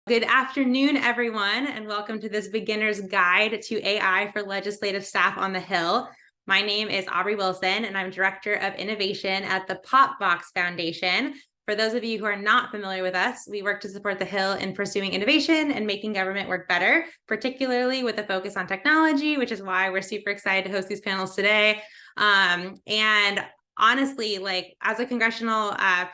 Good afternoon, everyone, and welcome to this beginner's guide to AI for legislative staff on the Hill. My name is Aubrey Wilson, and I'm Director of Innovation at the POPVOX Foundation. For those of you who are not familiar with us, we work to support the Hill in pursuing innovation and making government work better, particularly with a focus on technology, which is why we're super excited to host these panels today. And honestly, like as a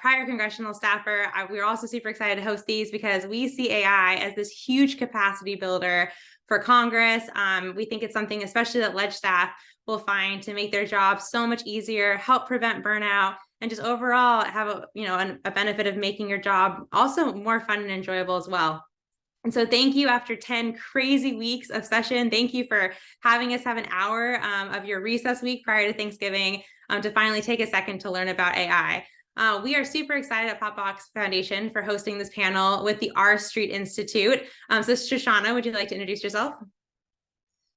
prior congressional staffer, we're also super excited to host these because we see AI as this huge capacity builder for Congress. We think it's something, especially that leg staff will find to make their job so much easier, help prevent burnout, and just overall have a benefit of making your job also more fun and enjoyable as well. And so thank you after 10 crazy weeks of session. Thank you for having us have an hour of your recess week prior to Thanksgiving to finally take a second to learn about AI. We are super excited at POPVOX Foundation for hosting this panel with the R Street Institute. So Shoshana, would you like to introduce yourself?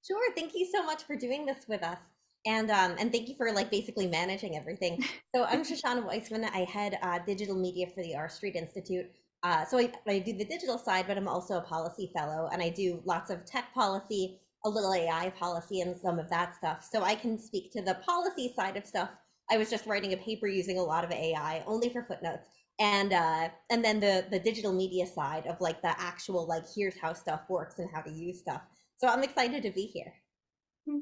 Sure. Thank you so much for doing this with us. And thank you for basically managing everything. So I'm Shoshana Weissman. I head digital media for the R Street Institute. So I do the digital side, but I'm also a policy fellow, and I do lots of tech policy, a little AI policy, and some of that stuff. So I can speak to the policy side of stuff. I was just writing a paper using a lot of AI, only for footnotes. And then the digital media side of the actual here's how stuff works and how to use stuff. So I'm excited to be here.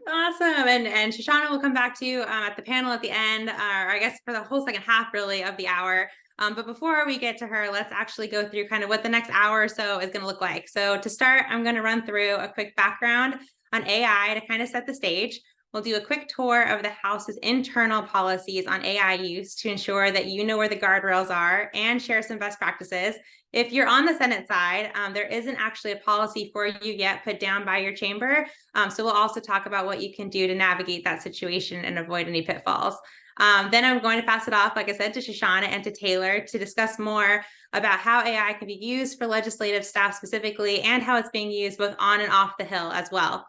Awesome. And Shoshana will come back to you at the panel at the end, or I guess for the whole second half really of the hour. But before we get to her, let's actually go through kind of what the next hour or so is going to look like. So to start, I'm going to run through a quick background on AI to kind of set the stage. We'll do a quick tour of the House's internal policies on AI use to ensure that you know where the guardrails are and share some best practices. If you're on the Senate side, there isn't actually a policy for you yet put down by your chamber. So we'll also talk about what you can do to navigate that situation and avoid any pitfalls. Then I'm going to pass it off, like I said, to Shoshana and to Taylor to discuss more about how AI can be used for legislative staff specifically and how it's being used both on and off the Hill as well.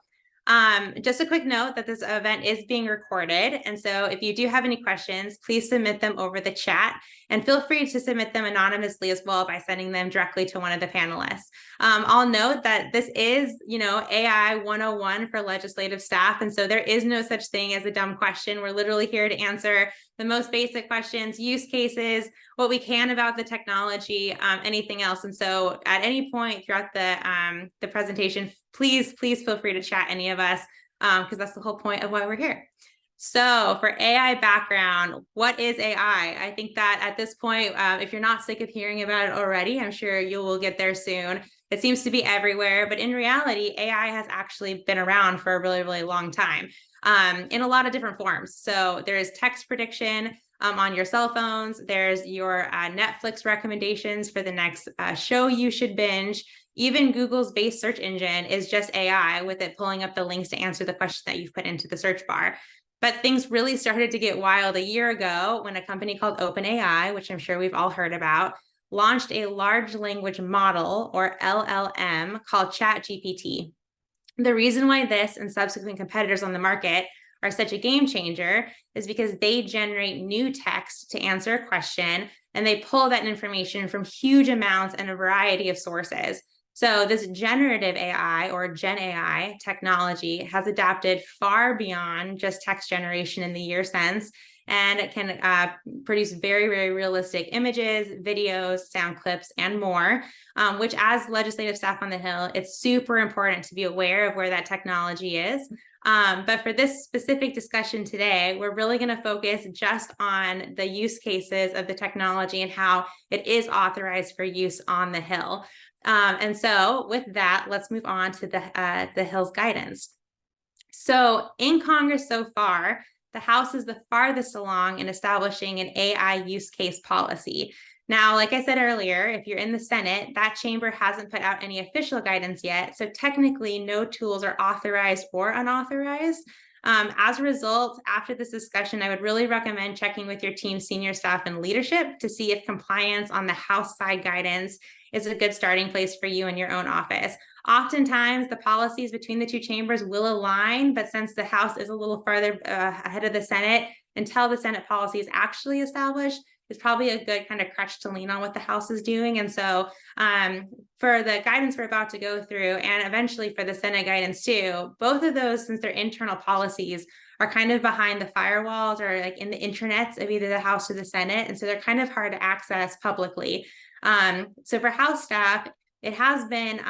Just a quick note that this event is being recorded. And so if you do have any questions, please submit them over the chat and feel free to submit them anonymously as well by sending them directly to one of the panelists. I'll note that this is, AI 101 for legislative staff. And so there is no such thing as a dumb question. We're literally here to answer the most basic questions, use cases, what we can about the technology, anything else. And so at any point throughout the presentation, please feel free to chat any of us, because that's the whole point of why we're here. So for AI background, what is AI? I think that at this point, if you're not sick of hearing about it already, I'm sure you will get there soon. It seems to be everywhere, but in reality, AI has actually been around for a really, really long time in a lot of different forms. So there's text prediction on your cell phones. There's your Netflix recommendations for the next show you should binge. Even Google's base search engine is just AI with it pulling up the links to answer the question that you've put into the search bar. But things really started to get wild a year ago when a company called OpenAI, which I'm sure we've all heard about, launched a large language model, or LLM, called ChatGPT. The reason why this and subsequent competitors on the market are such a game changer is because they generate new text to answer a question, and they pull that information from huge amounts and a variety of sources. So this generative AI or GenAI technology has adapted far beyond just text generation in the year since, and it can produce very, very realistic images, videos, sound clips, and more, which as legislative staff on the Hill, it's super important to be aware of where that technology is. But for this specific discussion today, we're really going to focus just on the use cases of the technology and how it is authorized for use on the Hill. And so with that, let's move on to the Hill's guidance. So in Congress so far, the House is the farthest along in establishing an AI use case policy. Now, like I said earlier, if you're in the Senate, that chamber hasn't put out any official guidance yet. So technically, no tools are authorized or unauthorized. As a result, after this discussion, I would really recommend checking with your team, senior staff, and leadership to see if compliance on the House side guidance is a good starting place for you in your own office. Oftentimes, the policies between the two chambers will align, but since the House is a little farther ahead of the Senate, until the Senate policy is actually established, is probably a good kind of crutch to lean on what the House is doing. And so for the guidance we're about to go through, and eventually for the Senate guidance too, both of those, since they're internal policies, are kind of behind the firewalls or like in the intranets of either the House or the Senate. And so they're kind of hard to access publicly. So for House staff, it has been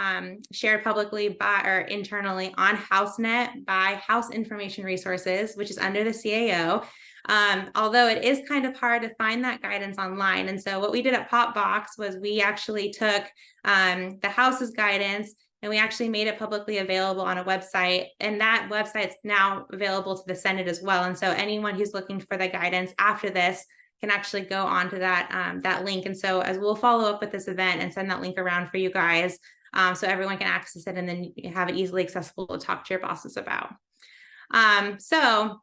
shared publicly by or internally on HouseNet by House Information Resources, which is under the CAO. Although it is kind of hard to find that guidance online. And so what we did at POPVOX was we actually took the House's guidance and we actually made it publicly available on a website. And that website's now available to the Senate as well. And so anyone who's looking for the guidance after this can actually go onto that link. And so as we'll follow up with this event and send that link around for you guys, so everyone can access it and then you have it easily accessible to talk to your bosses about. So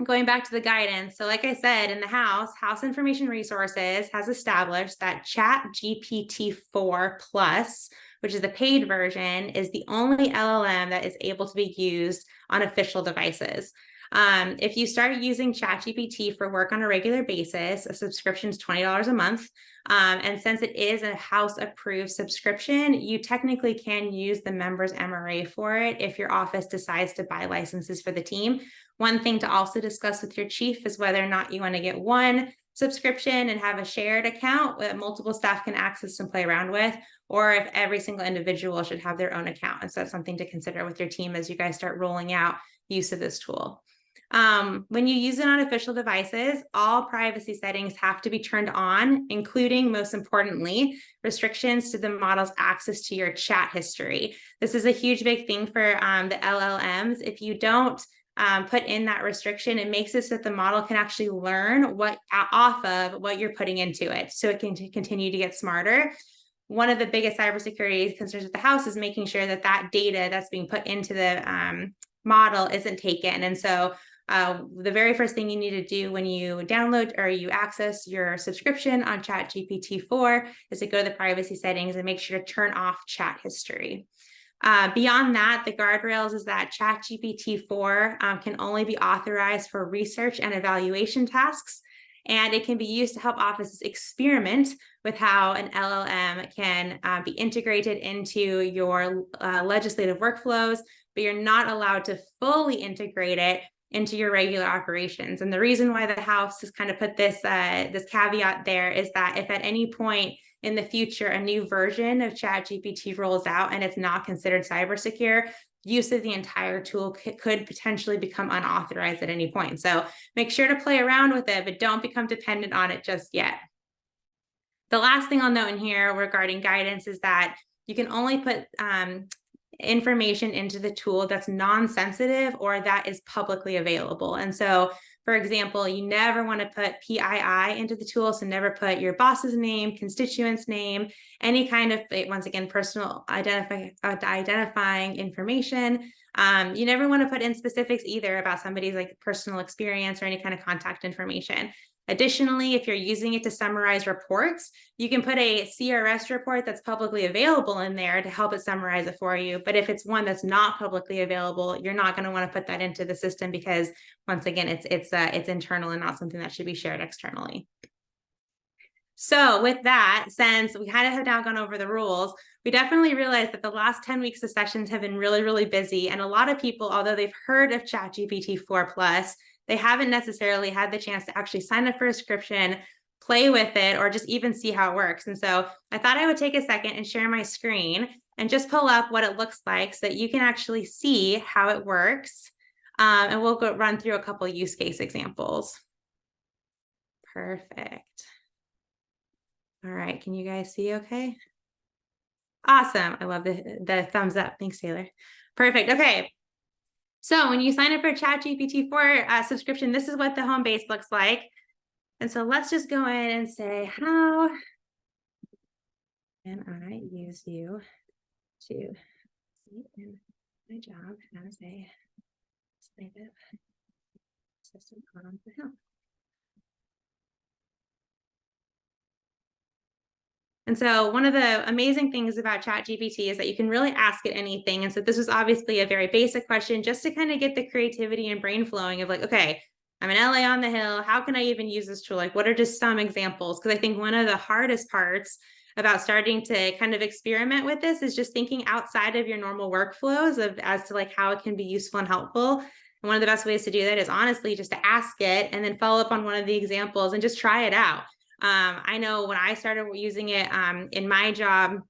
going back to the guidance. So like I said, in the House Information Resources has established that ChatGPT-4 Plus, which is the paid version, is the only LLM that is able to be used on official devices. If you start using ChatGPT for work on a regular basis, a subscription is $20 a month. And since it is a House approved subscription, you technically can use the members MRA for it if your office decides to buy licenses for the team. One thing to also discuss with your chief is whether or not you want to get one subscription and have a shared account that multiple staff can access and play around with, or if every single individual should have their own account. And so that's something to consider with your team as you guys start rolling out use of this tool. When you use it on official devices, all privacy settings have to be turned on, including, most importantly, restrictions to the model's access to your chat history. This is a huge big thing for the LLMs. If you don't put in that restriction, it makes it so that the model can actually learn off of what you're putting into it, so it can continue to get smarter. One of the biggest cybersecurity concerns with the House is making sure that that data that's being put into the model isn't taken. And so the very first thing you need to do when you download or you access your subscription on ChatGPT-4 is to go to the privacy settings and make sure to turn off chat history. Beyond that, the guardrails is that ChatGPT-4 can only be authorized for research and evaluation tasks, and it can be used to help offices experiment with how an LLM can be integrated into your legislative workflows, but you're not allowed to fully integrate it into your regular operations. And the reason why the House has kind of put this caveat there is that if at any point in the future a new version of ChatGPT rolls out and it's not considered cyber secure, use of the entire tool could potentially become unauthorized at any point. So make sure to play around with it, but don't become dependent on it just yet. The last thing I'll note in here regarding guidance is that you can only put information into the tool that's non-sensitive or that is publicly available. And so, for example, you never want to put PII into the tool, so never put your boss's name, constituent's name, any kind of, once again, personal identifying information. You never want to put in specifics either about somebody's like personal experience or any kind of contact information. Additionally, if you're using it to summarize reports, you can put a CRS report that's publicly available in there to help it summarize it for you. But if it's one that's not publicly available, you're not going to want to put that into the system because, once again, it's internal and not something that should be shared externally. So with that, since we kind of have now gone over the rules, we definitely realized that the last 10 weeks of sessions have been really, really busy. And a lot of people, although they've heard of ChatGPT-4 Plus, they haven't necessarily had the chance to actually sign up for a subscription, play with it, or just even see how it works. And so I thought I would take a second and share my screen and just pull up what it looks like so that you can actually see how it works. And we'll go run through a couple use case examples. Perfect. All right, can you guys see okay? Awesome. I love the thumbs up. Thanks, Taylor. Perfect. Okay. So when you sign up for a ChatGPT-4 subscription, this is what the home base looks like. And so let's just go in and say, how can I use you to see in my job as a legislative assistant on the Hill? And so one of the amazing things about ChatGPT is that you can really ask it anything. And so this was obviously a very basic question just to kind of get the creativity and brain flowing of like, okay, I'm in LA on the Hill. How can I even use this tool? Like, what are just some examples? Because I think one of the hardest parts about starting to kind of experiment with this is just thinking outside of your normal workflows of as to like how it can be useful and helpful. And one of the best ways to do that is honestly just to ask it and then follow up on one of the examples and just try it out. I know when I started using it in my job,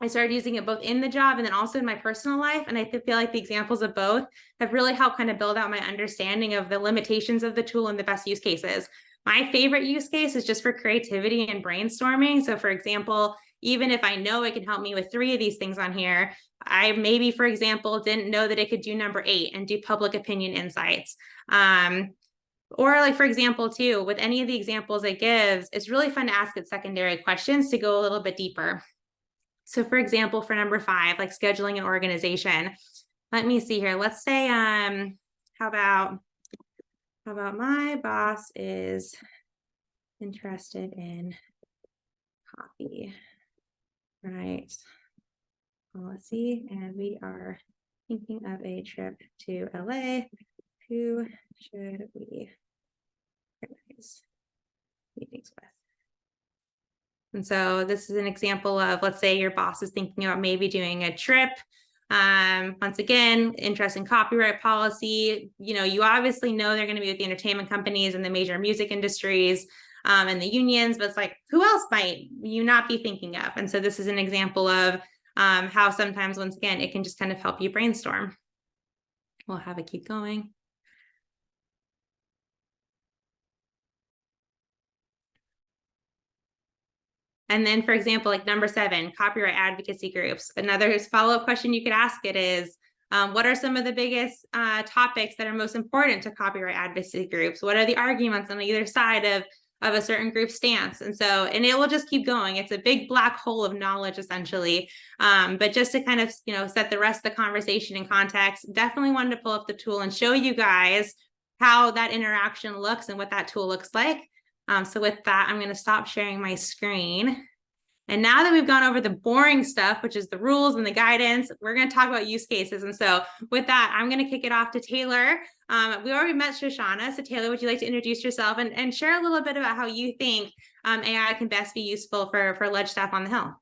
I started using it both in the job and then also in my personal life. And I feel like the examples of both have really helped kind of build out my understanding of the limitations of the tool and the best use cases. My favorite use case is just for creativity and brainstorming. So for example, even if I know it can help me with 3 of these things on here, I maybe, for example, didn't know that it could do number 8 and do public opinion insights. Or like, for example, too, with any of the examples it gives, it's really fun to ask it secondary questions to go a little bit deeper. So for example, for number 5, like scheduling an organization, let me see here. Let's say, how about my boss is interested in copyright policy, and we are thinking of a trip to LA. Who should we organize meetings with? And so this is an example of, let's say your boss is thinking about maybe doing a trip. Once again, interest in copyright policy. You obviously know they're going to be with the entertainment companies and the major music industries and the unions, but it's like, who else might you not be thinking of? And so this is an example of how sometimes, once again, it can just kind of help you brainstorm. We'll have it keep going. And then, for example, like number 7, copyright advocacy groups. Another follow-up question you could ask it is, what are some of the biggest topics that are most important to copyright advocacy groups? What are the arguments on either side of a certain group stance? And it will just keep going. It's a big black hole of knowledge, essentially. But just to kind of, set the rest of the conversation in context, definitely wanted to pull up the tool and show you guys how that interaction looks and what that tool looks like. So with that, I'm going to stop sharing my screen. And now that we've gone over the boring stuff, which is the rules and the guidance, we're going to talk about use cases. And so with that, I'm going to kick it off to Taylor. We already met Shoshana. So Taylor, would you like to introduce yourself and share a little bit about how you think AI can best be useful for ledge staff on the Hill?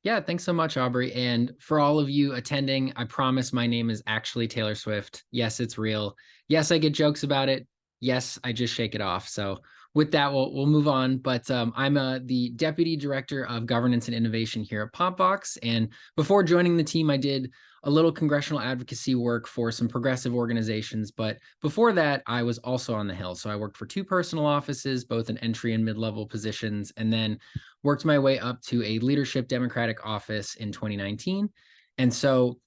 Yeah, thanks so much, Aubrey. And for all of you attending, I promise my name is actually Taylor Swift. Yes, it's real. Yes, I get jokes about it. Yes, I just shake it off. So with that, we'll move on. But I'm the Deputy Director of Governance and Innovation here at POPVOX. And before joining the team, I did a little congressional advocacy work for some progressive organizations. But before that, I was also on the Hill. So I worked for 2 personal offices, both in entry and mid-level positions, and then worked my way up to a leadership Democratic office in 2019. And so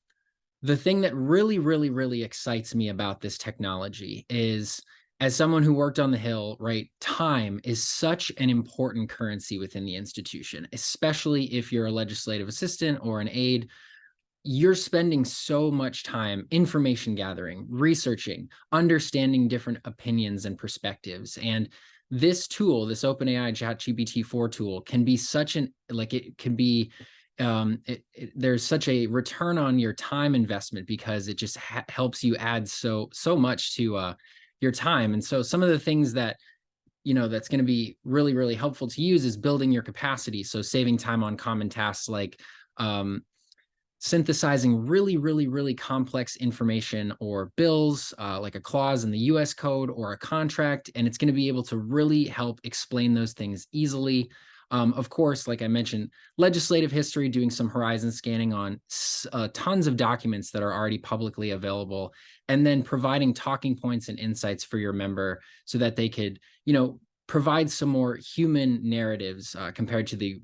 the thing that really, really, really excites me about this technology is, as someone who worked on the Hill, right, time is such an important currency within the institution, especially if you're a legislative assistant or an aide. You're spending so much time information gathering, researching, understanding different opinions and perspectives. And this tool, this OpenAI ChatGPT 4 tool, can be such an, like, it can be, there's such a return on your time investment because it just helps you add so much to your time. And so some of the things that, that's going to be really, really helpful to use is building your capacity. So saving time on common tasks like synthesizing really, really, really complex information or bills, like a clause in the US code or a contract. And it's going to be able to really help explain those things easily. Of course, like I mentioned, legislative history, doing some horizon scanning on tons of documents that are already publicly available, and then providing talking points and insights for your member so that they could, provide some more human narratives compared to the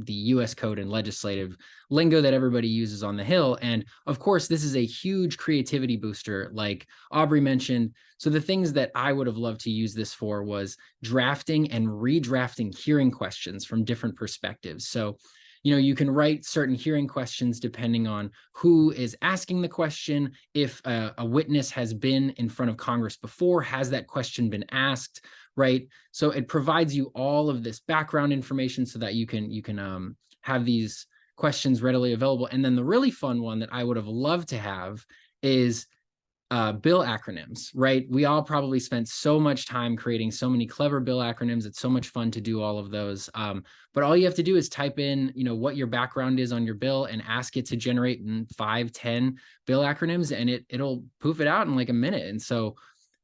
US code and legislative lingo that everybody uses on the Hill. And of course, this is a huge creativity booster, like Aubrey mentioned. So the things that I would have loved to use this for was drafting and redrafting hearing questions from different perspectives. So you can write certain hearing questions depending on who is asking the question. If a witness has been in front of Congress before, has that question been asked, right? So it provides you all of this background information so that you can have these questions readily available. And then the really fun one that I would have loved to have is bill acronyms, right? We all probably spent so much time creating so many clever bill acronyms. It's so much fun to do all of those. But all you have to do is type in, what your background is on your bill and ask it to generate 5, 10 bill acronyms, and it'll poof it out in like a minute. And so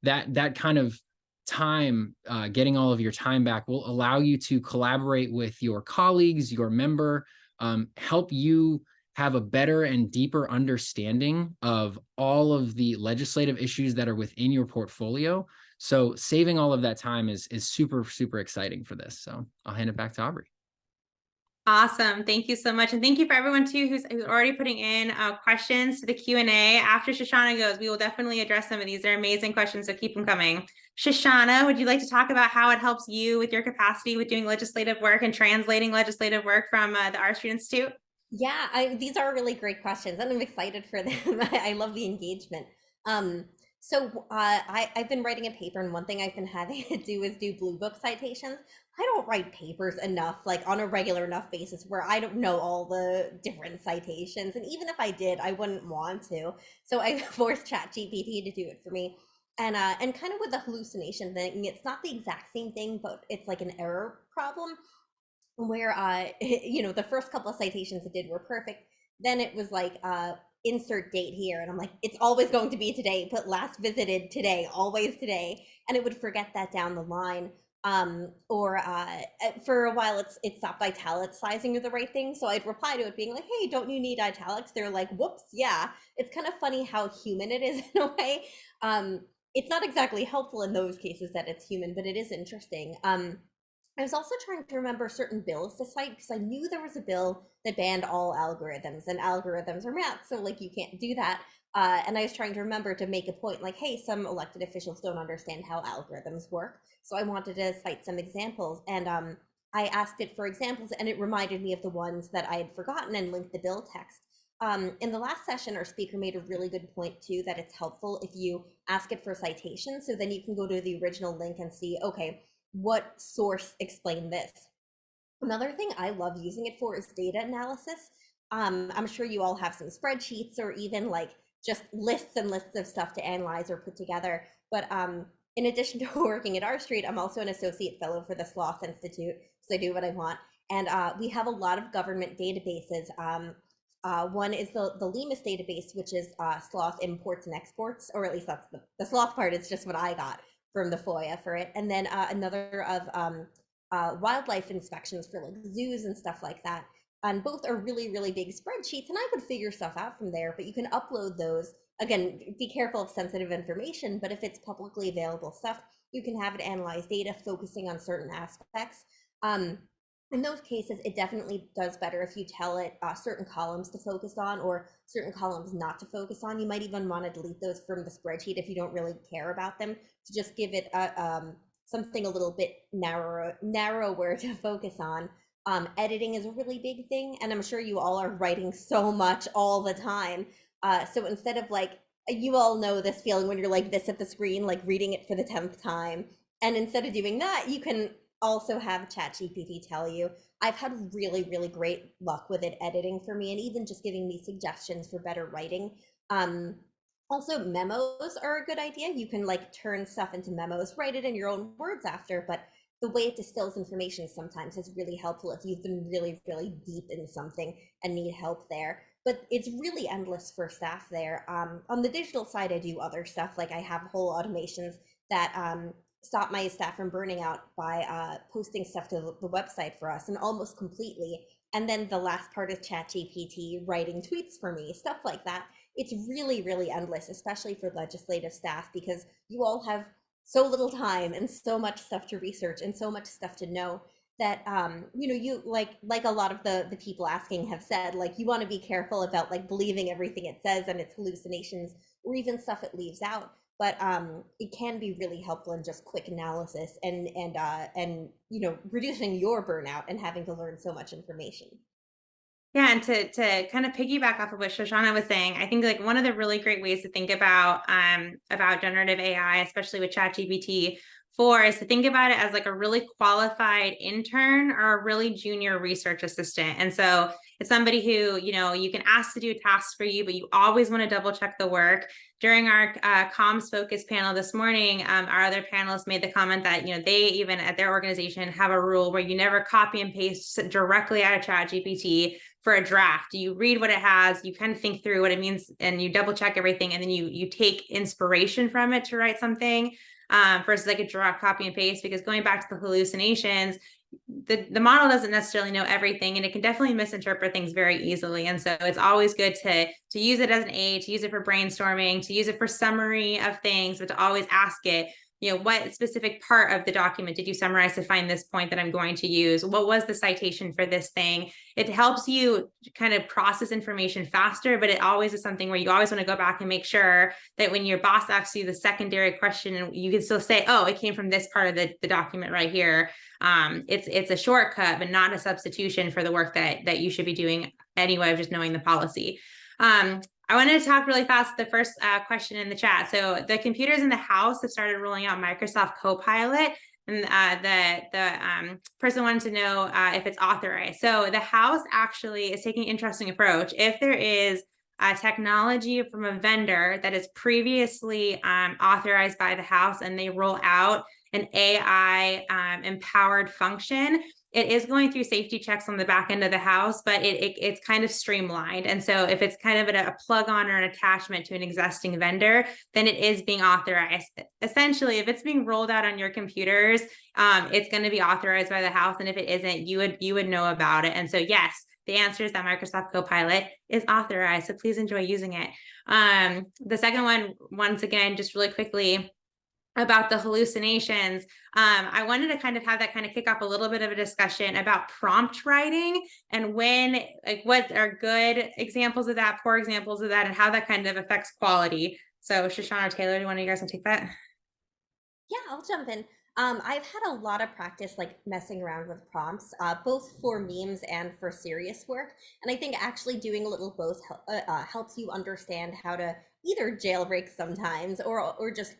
that kind of time, getting all of your time back, will allow you to collaborate with your colleagues, your member, help you have a better and deeper understanding of all of the legislative issues that are within your portfolio. So saving all of that time is super, super exciting for this. So I'll hand it back to Aubrey. Awesome. Thank you so much. And thank you for everyone too who's already putting in questions to the Q&A. After Shoshana goes, we will definitely address some of these. They're amazing questions, so keep them coming. Shoshana, would you like to talk about how it helps you with your capacity with doing legislative work and translating legislative work from the R Street Institute? Yeah, these are really great questions, and I'm excited for them. I love the engagement. I've been writing a paper, and one thing I've been having to do is do Blue Book citations. I don't write papers enough, like on a regular enough basis, where I don't know all the different citations, and even if I did, I wouldn't want to. So I forced ChatGPT to do it for me. And kind of with the hallucination thing, it's not the exact same thing, but it's like an error problem where the first couple of citations it did were perfect. Then it was like insert date here, and I'm like, it's always going to be today. Put last visited today, always today, and it would forget that down the line. Or for a while it stopped italicizing the right thing, so I'd reply to it being like, hey, don't you need italics? They're like, whoops, yeah. It's kind of funny how human it is in a way. It's not exactly helpful in those cases that it's human, but it is interesting. I was also trying to remember certain bills to cite because I knew there was a bill that banned all algorithms, and algorithms are math, so like you can't do that. And I was trying to remember to make a point like, hey, some elected officials don't understand how algorithms work. So I wanted to cite some examples, and I asked it for examples, and it reminded me of the ones that I had forgotten and linked the bill text. In the last session, our speaker made a really good point too, that it's helpful if you ask it for citations, so then you can go to the original link and see, okay, what source explained this. Another thing I love using it for is data analysis. I'm sure you all have some spreadsheets or even like just lists and lists of stuff to analyze or put together. But in addition to working at R Street, I'm also an associate fellow for the Sloth Institute, so I do what I want. And we have a lot of government databases. One is the LEMIS database, which is sloth imports and exports, or at least that's the sloth part is just what I got from the FOIA for it. And then another of wildlife inspections for like zoos and stuff like that. And both are really, really big spreadsheets, and I would figure stuff out from there, but you can upload those. Again, be careful of sensitive information, but if it's publicly available stuff, you can have it analyze data focusing on certain aspects. In those cases, it definitely does better if you tell it certain columns to focus on or certain columns not to focus on. You might even want to delete those from the spreadsheet if you don't really care about them, to just give it something a little bit narrower to focus on. Editing is a really big thing, and I'm sure you all are writing so much all the time. So instead of like, you all know this feeling when you're like this at the screen, like reading it for the 10th time. And instead of doing that, you can also have ChatGPT tell you. I've had really, really great luck with it editing for me and even just giving me suggestions for better writing. Also, memos are a good idea. You can like turn stuff into memos, write it in your own words after, but the way it distills information sometimes is really helpful if you've been really, really deep in something and need help there. But it's really endless for staff there. On the digital side, I do other stuff. Like I have whole automations that stop my staff from burning out by posting stuff to the website for us, and almost completely. And then the last part is ChatGPT writing tweets for me, stuff like that. It's really, really endless, especially for legislative staff, because you all have so little time and so much stuff to research and so much stuff to know that you like a lot of the people asking have said, like, you want to be careful about like believing everything it says and its hallucinations or even stuff it leaves out. But it can be really helpful in just quick analysis and reducing your burnout and having to learn so much information. Yeah, and to kind of piggyback off of what Shoshana was saying, I think like one of the really great ways to think about generative AI, especially with ChatGPT, 4 is to think about it as like a really qualified intern or a really junior research assistant. And so it's somebody who, you can ask to do tasks for you, but you always want to double check the work. During our comms focus panel this morning, our other panelists made the comment that, they even at their organization have a rule where you never copy and paste directly out of ChatGPT for a draft. You read what it has, you kind of think through what it means, and you double check everything, and then you take inspiration from it to write something, versus like a direct copy and paste. Because going back to the hallucinations, the model doesn't necessarily know everything, and it can definitely misinterpret things very easily. And so it's always good to use it as an aid, to use it for brainstorming, to use it for summary of things, but to always ask it, what specific part of the document did you summarize to find this point that I'm going to use? What was the citation for this thing? It helps you kind of process information faster, but it always is something where you always want to go back and make sure that when your boss asks you the secondary question, and you can still say, oh, it came from this part of the document right here. It's a shortcut, but not a substitution for the work that you should be doing anyway, of just knowing the policy. I wanted to talk really fast, the first question in the chat. So the computers in the house have started rolling out Microsoft Copilot, and the person wanted to know if it's authorized. So the house actually is taking an interesting approach. If there is technology from a vendor that is previously authorized by the house, and they roll out an AI empowered function, it is going through safety checks on the back end of the house, but it's kind of streamlined. And so if it's kind of a plug-on or an attachment to an existing vendor, then it is being authorized. Essentially, if it's being rolled out on your computers, it's going to be authorized by the house. And if it isn't, you would know about it. And so yes, the answer is that Microsoft Copilot is authorized. So please enjoy using it. The second one, once again, just really quickly, about the hallucinations, I wanted to kind of have that kind of kick off a little bit of a discussion about prompt writing, and what are good examples of that, poor examples of that, and how that kind of affects quality. So Shoshana or Taylor, do one of you guys want to take that? Yeah, I'll jump in. I've had a lot of practice like messing around with prompts, both for memes and for serious work. And I think actually doing a little both helps you understand how to either jailbreak sometimes, or just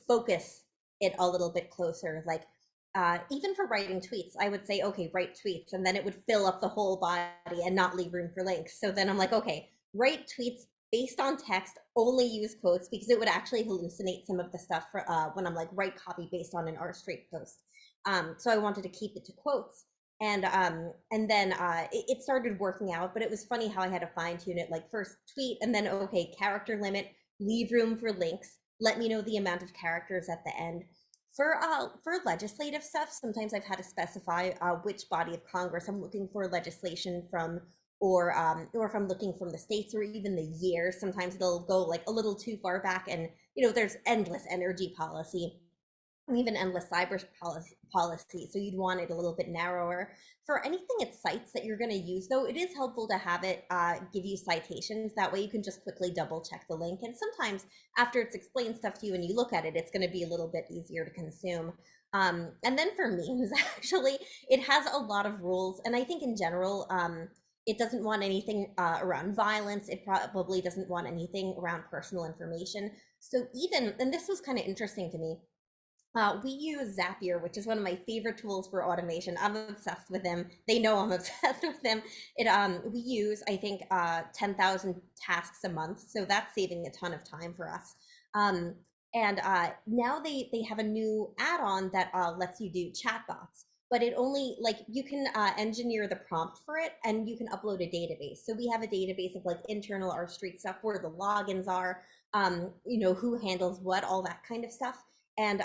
focus it a little bit closer. Like even for writing tweets, I would say, okay, write tweets, and then it would fill up the whole body and not leave room for links. So then I'm like, okay, write tweets based on text, only use quotes, because it would actually hallucinate some of the stuff for, when I'm like, write copy based on an R Street post. So I wanted to keep it to quotes. And then it started working out, but it was funny how I had to fine tune it, like first tweet, and then, okay, character limit, leave room for links, let me know the amount of characters at the end. For legislative stuff, sometimes I've had to specify which body of Congress I'm looking for legislation from, or if I'm looking from the states, or even the year. Sometimes they'll go like a little too far back, and there's endless energy policy, and even endless cyber policy. So you'd want it a little bit narrower. For anything it cites that you're going to use, though, it is helpful to have it give you citations. That way you can just quickly double check the link. And sometimes after it's explained stuff to you and you look at it, it's going to be a little bit easier to consume. And then for memes, actually, it has a lot of rules. And I think in general, it doesn't want anything around violence. It probably doesn't want anything around personal information. So even, and this was kind of interesting to me, we use Zapier, which is one of my favorite tools for automation. I'm obsessed with them. They know I'm obsessed with them. We use, I think, 10,000 tasks a month. So that's saving a ton of time for us. And now they have a new add-on that lets you do chatbots. But it only, like, you can engineer the prompt for it, and you can upload a database. So we have a database of like internal R Street stuff, where the logins are, who handles what, all that kind of stuff. And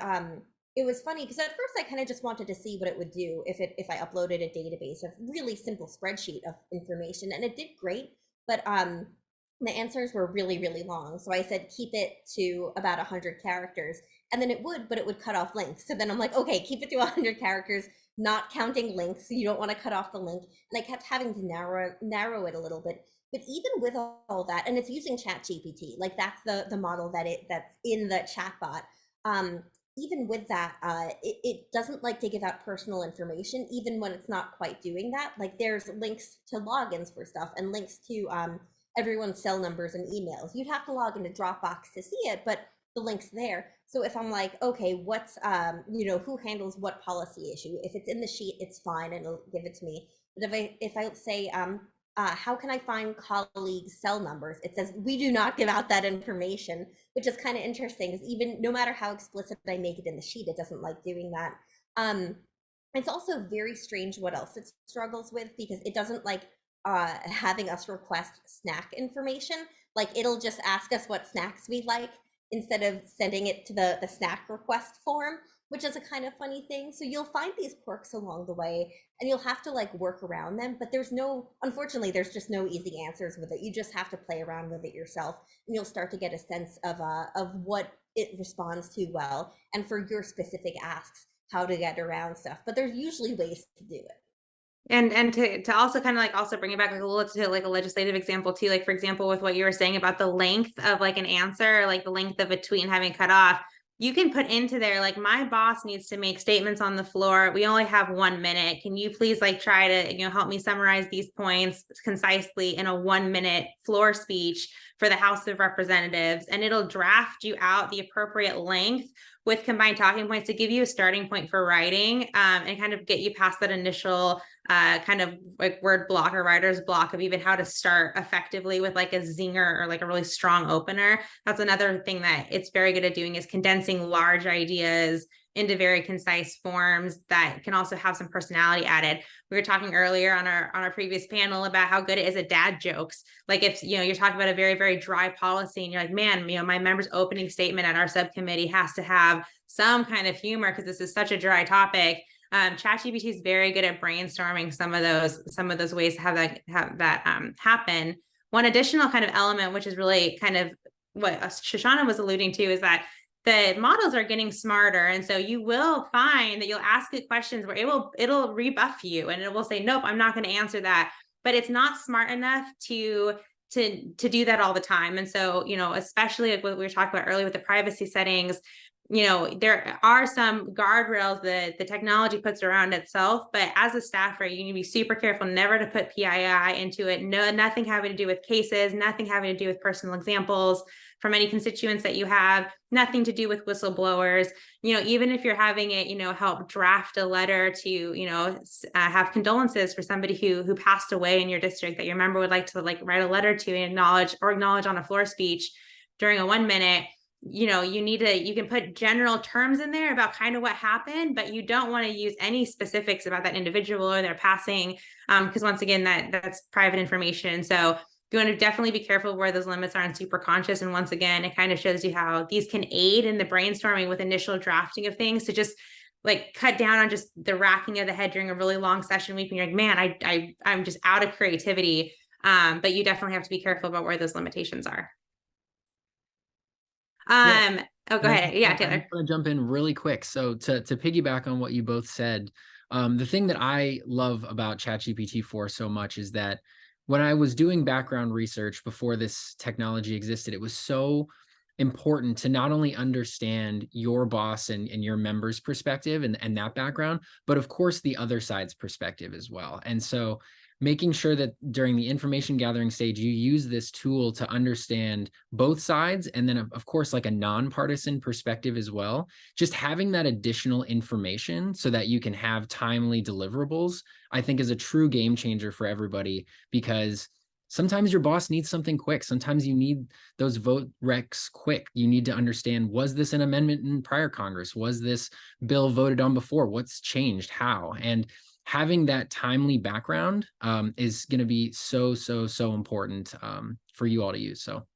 it was funny because at first I kind of just wanted to see what it would do if I uploaded a database of really simple spreadsheet of information, and it did great. But the answers were really, really long. So I said, keep it to about 100 characters, and then it would cut off links. So then I'm like, okay, keep it to 100 characters, not counting links. So you don't want to cut off the link. And I kept having to narrow it a little bit. But even with all that, and it's using ChatGPT, like that's the model that's in the chatbot. Even with that, it doesn't like to give out personal information, even when it's not quite doing that. Like there's links to logins for stuff, and links to everyone's cell numbers and emails. You'd have to log into Dropbox to see it, but the link's there. So if I'm like, okay, what's, who handles what policy issue? If it's in the sheet, it's fine and it'll give it to me. But if I say, how can I find colleagues' cell numbers? It says we do not give out that information, which is kind of interesting because even no matter how explicit I make it in the sheet, it doesn't like doing that. It's also very strange what else it struggles with, because it doesn't like having us request snack information. Like it'll just ask us what snacks we like instead of sending it to the snack request form, which is a kind of funny thing. So you'll find these quirks along the way and you'll have to like work around them, but unfortunately, there's just no easy answers with it. You just have to play around with it yourself and you'll start to get a sense of what it responds to well, and for your specific asks, how to get around stuff. But there's usually ways to do it. And to also kind of like also bring it back like a little to like a legislative example too, like for example, with what you were saying about the length of like an answer, like the length of a tweet and having cut off, you can put into there, like, my boss needs to make statements on the floor. We only have 1 minute. Can you please like try to, help me summarize these points concisely in a 1 minute floor speech for the House of Representatives? And it'll draft you out the appropriate length with combined talking points to give you a starting point for writing, and kind of get you past that initial kind of like word block or writer's block of even how to start effectively with like a zinger or like a really strong opener. That's another thing that it's very good at doing, is condensing large ideas into very concise forms that can also have some personality added. We were talking earlier on our previous panel about how good it is at dad jokes. Like if you're talking about a very, very dry policy and you're like, man, my member's opening statement at our subcommittee has to have some kind of humor because this is such a dry topic. ChatGPT is very good at brainstorming some of those ways to have that happen. One additional kind of element, which is really kind of what Shoshana was alluding to, is that the models are getting smarter. And so you will find that you'll ask it questions where it'll rebuff you and it will say, nope, I'm not going to answer that. But it's not smart enough to do that all the time. And so, especially like what we were talking about earlier with the privacy settings, there are some guardrails that the technology puts around itself, but as a staffer, you need to be super careful never to put PII into it. No, nothing having to do with cases, nothing having to do with personal examples from any constituents that you have, nothing to do with whistleblowers. Even if you're having it, help draft a letter to, have condolences for somebody who passed away in your district that your member would like to like write a letter to and acknowledge on a floor speech during a 1 minute. You can put general terms in there about kind of what happened, but you don't want to use any specifics about that individual or their passing, because once again, that's private information. So you want to definitely be careful where those limits are and super conscious. And once again, it kind of shows you how these can aid in the brainstorming with initial drafting of things to just like cut down on just the racking of the head during a really long session week when you're like, man, I'm just out of creativity. But you definitely have to be careful about where those limitations are. Go ahead. Yeah, Taylor. I'm going to jump in really quick. So to piggyback on what you both said, the thing that I love about ChatGPT 4 so much is that when I was doing background research before this technology existed, it was so important to not only understand your boss and your member's perspective and that background, but of course the other side's perspective as well. And so making sure that during the information gathering stage, you use this tool to understand both sides. And then of course, like a nonpartisan perspective as well, just having that additional information so that you can have timely deliverables, I think is a true game changer for everybody, because sometimes your boss needs something quick. Sometimes you need those vote recs quick. You need to understand, was this an amendment in prior Congress? Was this bill voted on before? What's changed? How? And having that timely background is going to be so important for you all to use. So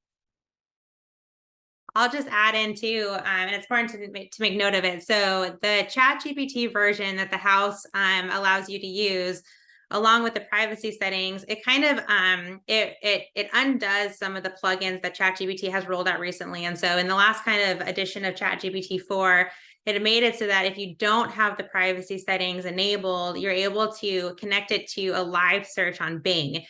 I'll just add in too, and it's important to make note of it. So the ChatGPT version that the House allows you to use, along with the privacy settings, it kind of it undoes some of the plugins that ChatGPT has rolled out recently. And so in the last kind of edition of ChatGPT 4, it made it so that if you don't have the privacy settings enabled, you're able to connect it to a live search on Bing,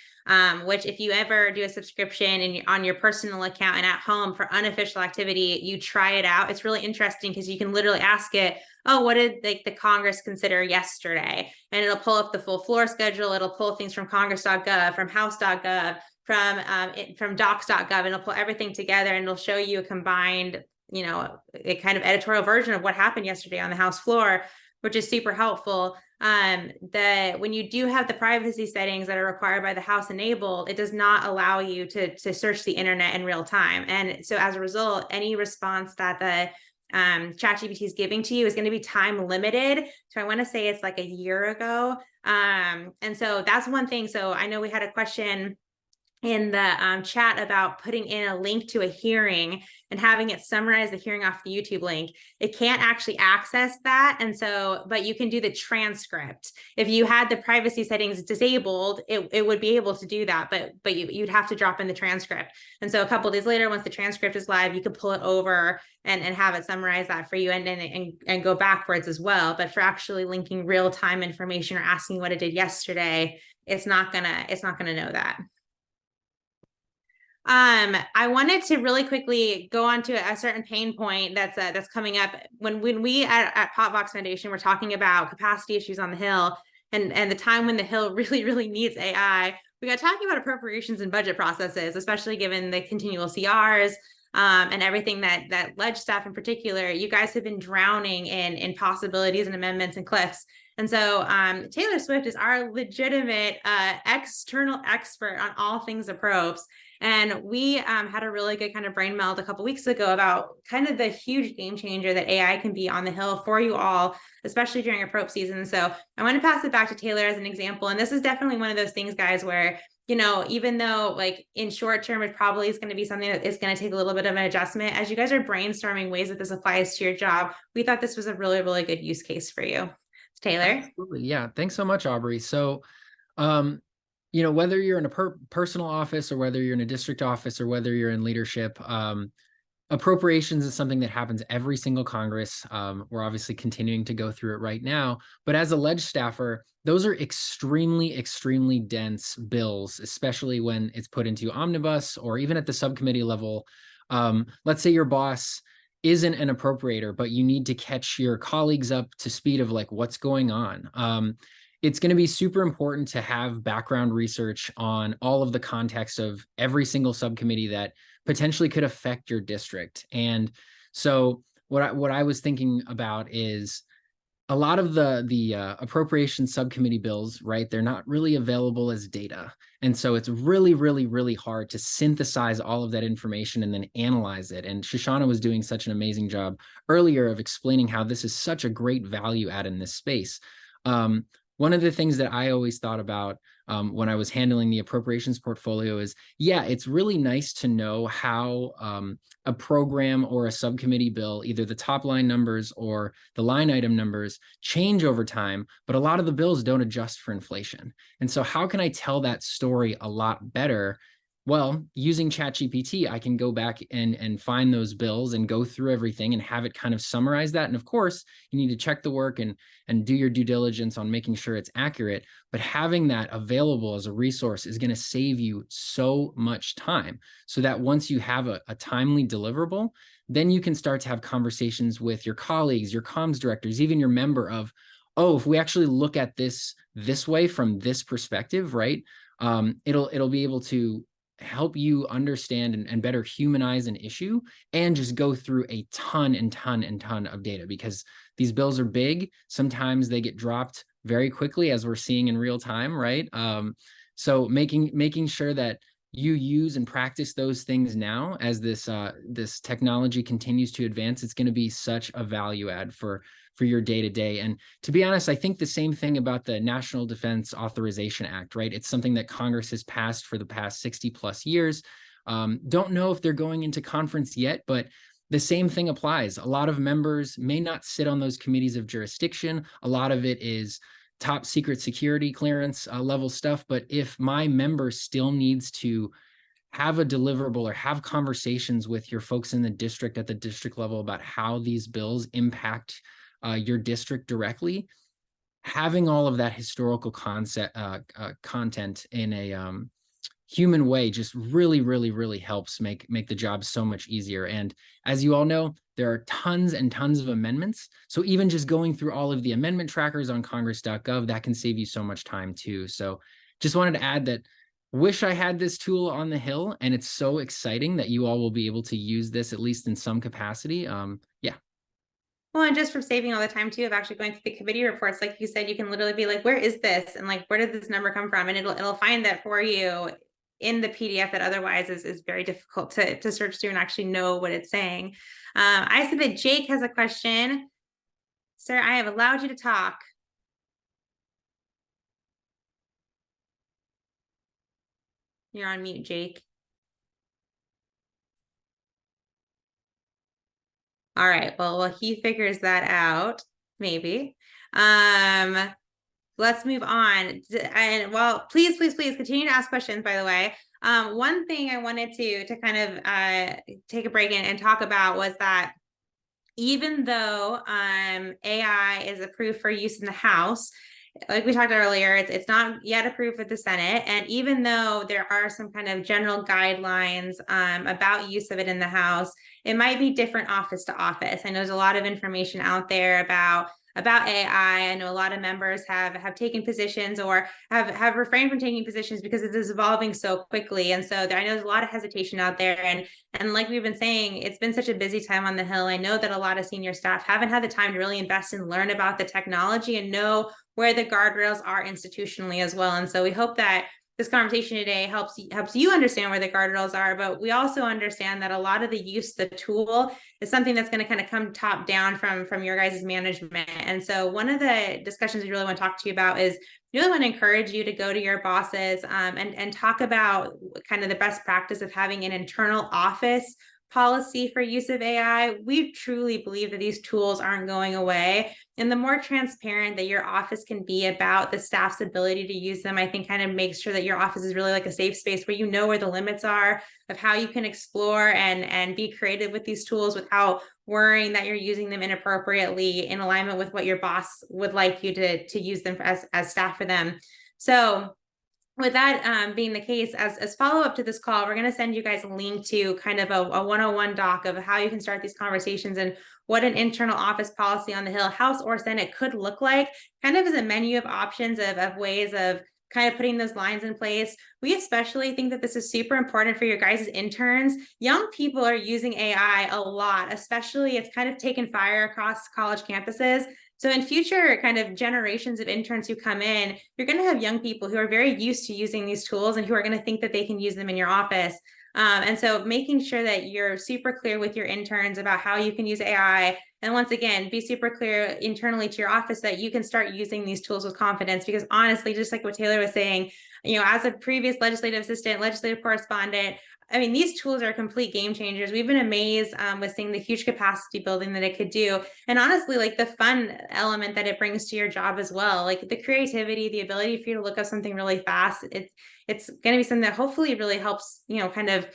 which if you ever do a subscription on your personal account and at home for unofficial activity, you try it out. It's really interesting because you can literally ask it, oh, what did the Congress consider yesterday? And it'll pull up the full floor schedule. It'll pull things from congress.gov, from house.gov, from docs.gov, and it'll pull everything together and it'll show you a combined a kind of editorial version of what happened yesterday on the House floor, which is super helpful. When you do have the privacy settings that are required by the House enabled, it does not allow you to search the internet in real time. And so as a result, any response that the ChatGPT is giving to you is going to be time limited. So I want to say it's like a year ago. And so that's one thing. So I know we had a question in the chat about putting in a link to a hearing and having it summarize the hearing off the YouTube link. It can't actually access that. And so, but you can do the transcript. If you had the privacy settings disabled, it would be able to do that, but you'd have to drop in the transcript. And so a couple of days later, once the transcript is live, you could pull it over and have it summarize that for you and go backwards as well. But for actually linking real-time information or asking what it did yesterday, it's not gonna know that. I wanted to really quickly go on to a certain pain point that's coming up when we at POPVOX Foundation, we're talking about capacity issues on the Hill and the time when the Hill really needs AI. We got talking about appropriations and budget processes, especially given the continual CRs and everything that ledge staff in particular. You guys have been drowning in possibilities and amendments and cliffs. And so Taylor Swift is our legitimate external expert on all things appropes. And we had a really good kind of brain meld a couple weeks ago about kind of the huge game changer that AI can be on the Hill for you all, especially during approach season. So I want to pass it back to Taylor as an example. And this is definitely one of those things, guys, where, even though like in short term, it probably is going to be something that is going to take a little bit of an adjustment, as you guys are brainstorming ways that this applies to your job, we thought this was a really good use case for you. Taylor? Absolutely. Yeah. Thanks so much, Aubrey. So, whether you're in a personal office or whether you're in a district office or whether you're in leadership, appropriations is something that happens every single Congress. We're obviously continuing to go through it right now. But as a ledge staffer, those are extremely dense bills, especially when it's put into omnibus or even at the subcommittee level. Let's say your boss isn't an appropriator, but you need to catch your colleagues up to speed of like what's going on. It's going to be super important to have background research on all of the context of every single subcommittee that potentially could affect your district. And so what I was thinking about is a lot of the appropriations subcommittee bills, right? They're not really available as data. And so it's really hard to synthesize all of that information and then analyze it. And Shoshana was doing such an amazing job earlier of explaining how this is such a great value add in this space. One of the things that I always thought about when I was handling the appropriations portfolio is, yeah, it's really nice to know how a program or a subcommittee bill, either the top line numbers or the line item numbers change over time, but a lot of the bills don't adjust for inflation. And so how can I tell that story a lot better? Well, using ChatGPT, I can go back and find those bills and go through everything and have it kind of summarize that. And of course, you need to check the work and do your due diligence on making sure it's accurate. But having that available as a resource is going to save you so much time so that once you have a timely deliverable, then you can start to have conversations with your colleagues, your comms directors, even your member of, oh, if we actually look at this way from this perspective, right? It'll be able to help you understand and better humanize an issue and just go through a ton of data, because these bills are big. Sometimes they get dropped very quickly, as we're seeing in real time, right? So making sure that you use and practice those things now as this technology continues to advance, it's going to be such a value add for your day-to-day. And to be honest, I think the same thing about the National Defense Authorization Act, right? It's something that Congress has passed for the past 60 plus years. Don't know if they're going into conference yet, but the same thing applies. A lot of members may not sit on those committees of jurisdiction. A lot of it is top secret security clearance level stuff. But if my member still needs to have a deliverable or have conversations with your folks in the district at the district level about how these bills impact your district directly, having all of that historical content in a human way just really helps make the job so much easier. And as you all know, there are tons and tons of amendments. So even just going through all of the amendment trackers on congress.gov, that can save you so much time too. So just wanted to add that wish I had this tool on the Hill, and it's so exciting that you all will be able to use this at least in some capacity. Yeah. Well, and just from saving all the time too of actually going through the committee reports, like you said, you can literally be like, where is this? And like, where did this number come from? And it'll find that for you in the PDF that otherwise is very difficult to search through and actually know what it's saying. I see that Jake has a question. Sir, I have allowed you to talk. You're on mute, Jake. All right, well, he figures that out, maybe. Let's move on. And well, please continue to ask questions, by the way. One thing I wanted to kind of take a break and talk about was that even though AI is approved for use in the House, like we talked earlier, it's not yet approved with the Senate. And even though there are some kind of general guidelines about use of it in the House, it might be different office to office. I know there's a lot of information out there about AI. I know a lot of members have taken positions or have refrained from taking positions because it is evolving so quickly. And so I know there's a lot of hesitation out there. And like we've been saying, it's been such a busy time on the Hill. I know that a lot of senior staff haven't had the time to really invest and learn about the technology and know where the guardrails are institutionally as well. And so we hope that this conversation today helps you understand where the guardrails are, but we also understand that a lot of the use of the tool is something that's going to kind of come top down from your guys' management. And so one of the discussions we really want to talk to you about is we really want to encourage you to go to your bosses and talk about kind of the best practice of having an internal office policy for use of AI. We truly believe that these tools aren't going away. And the more transparent that your office can be about the staff's ability to use them, I think kind of makes sure that your office is really like a safe space where you know where the limits are of how you can explore and be creative with these tools without worrying that you're using them inappropriately in alignment with what your boss would like you to use them as staff for them. So with that being the case, as follow-up to this call, we're going to send you guys a link to kind of a 101 doc of how you can start these conversations and what an internal office policy on the Hill, House or Senate could look like, kind of as a menu of options of ways of kind of putting those lines in place. We especially think that this is super important for your guys' interns. Young people are using AI a lot, especially it's kind of taken fire across college campuses. So in future kind of generations of interns who come in, you're going to have young people who are very used to using these tools and who are going to think that they can use them in your office. And so making sure that you're super clear with your interns about how you can use AI. And once again, be super clear internally to your office that you can start using these tools with confidence, because honestly, just like what Taylor was saying, as a previous legislative assistant, legislative correspondent, I mean, these tools are complete game changers. We've been amazed with seeing the huge capacity building that it could do. And honestly, like the fun element that it brings to your job as well, like the creativity, the ability for you to look up something really fast. It's going to be something that hopefully really helps, kind of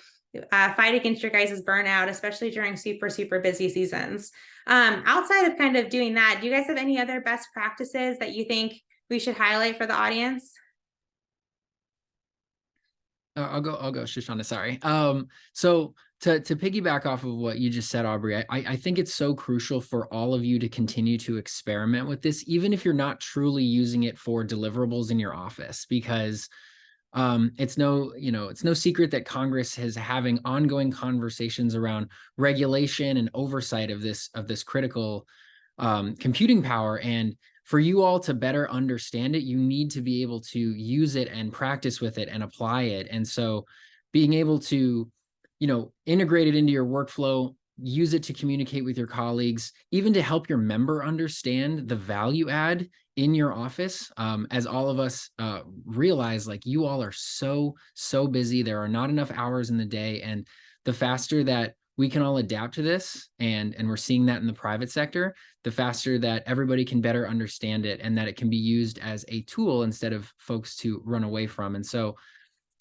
fight against your guys' burnout, especially during super busy seasons. Outside of kind of doing that, do you guys have any other best practices that you think we should highlight for the audience? I'll go, Shoshana, sorry. So to piggyback off of what you just said, Aubrey, I think it's so crucial for all of you to continue to experiment with this, even if you're not truly using it for deliverables in your office, because it's no secret that Congress is having ongoing conversations around regulation and oversight of this critical computing power. And for you all to better understand it, you need to be able to use it and practice with it and apply it. And so being able to, integrate it into your workflow, use it to communicate with your colleagues, even to help your member understand the value add in your office. As all of us realize, like you all are so busy. There are not enough hours in the day. And the faster that we can all adapt to this, and we're seeing that in the private sector, the faster that everybody can better understand it and that it can be used as a tool instead of folks to run away from. And so